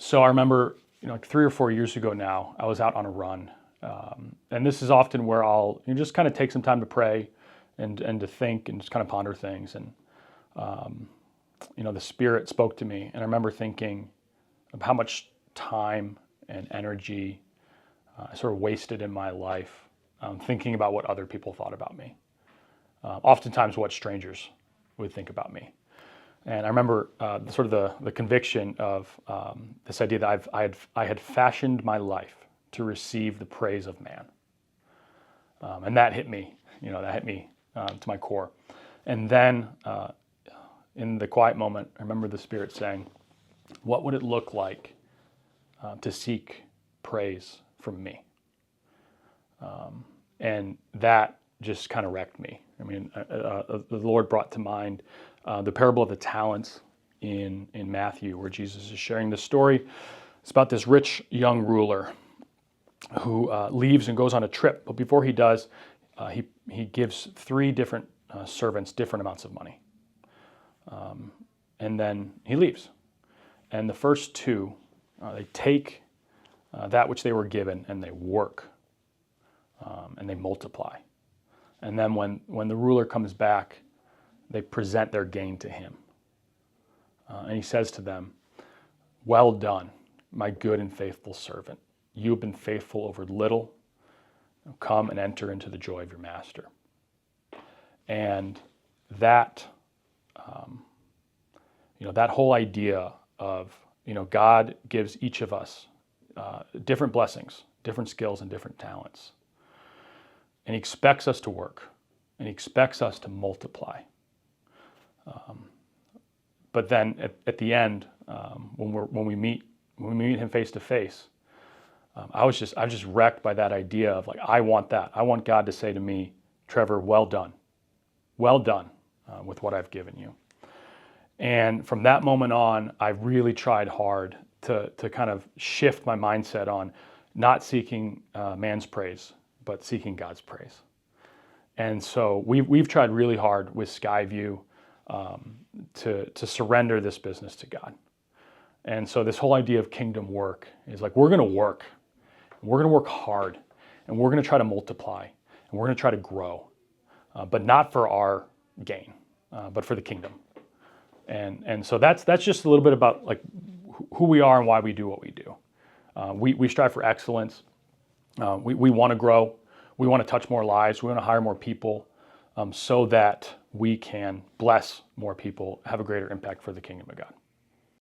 So I remember, like 3 or 4 years ago now, I was out on a run. And this is often where I'll just kind of take some time to pray and to think and just kind of ponder things. And, the Spirit spoke to me. And I remember thinking of how much time and energy I sort of wasted in my life thinking about what other people thought about me. Oftentimes what strangers would think about me. And I remember sort of the conviction of this idea that I had fashioned my life to receive the praise of man. And that hit me, to my core. And then in the quiet moment, I remember the Spirit saying, what would it look like to seek praise from me? And that just kind of wrecked me. I mean, the Lord brought to mind the parable of the talents in Matthew, where Jesus is sharing this story. It's about this rich young ruler who leaves and goes on a trip. But before he does, he gives 3 different servants different amounts of money. And then he leaves. And the first 2, they take that which they were given and they work and they multiply. And then when the ruler comes back, they present their gain to him. And he says to them, well done, my good and faithful servant. You have been faithful over little. Come and enter into the joy of your master. And that, that whole idea of, God gives each of us different blessings, different skills, and different talents. And he expects us to work, and he expects us to multiply. But then at the end, when we meet him face to face, I was just wrecked by that idea of like, I want that. I want God to say to me, Trevor, well done with what I've given you. And from that moment on, I really tried hard to kind of shift my mindset on not seeking man's praise, but seeking God's praise. And so we've tried really hard with Skyview to surrender this business to God. And so this whole idea of kingdom work is like, we're going to work. We're going to work hard. And we're going to try to multiply. And we're going to try to grow. But not for our gain, but for the kingdom. And so that's just a little bit about like who we are and why we do what we do. We strive for excellence. We want to grow. We want to touch more lives. We want to hire more people so that we can bless more people, have a greater impact for the kingdom of God.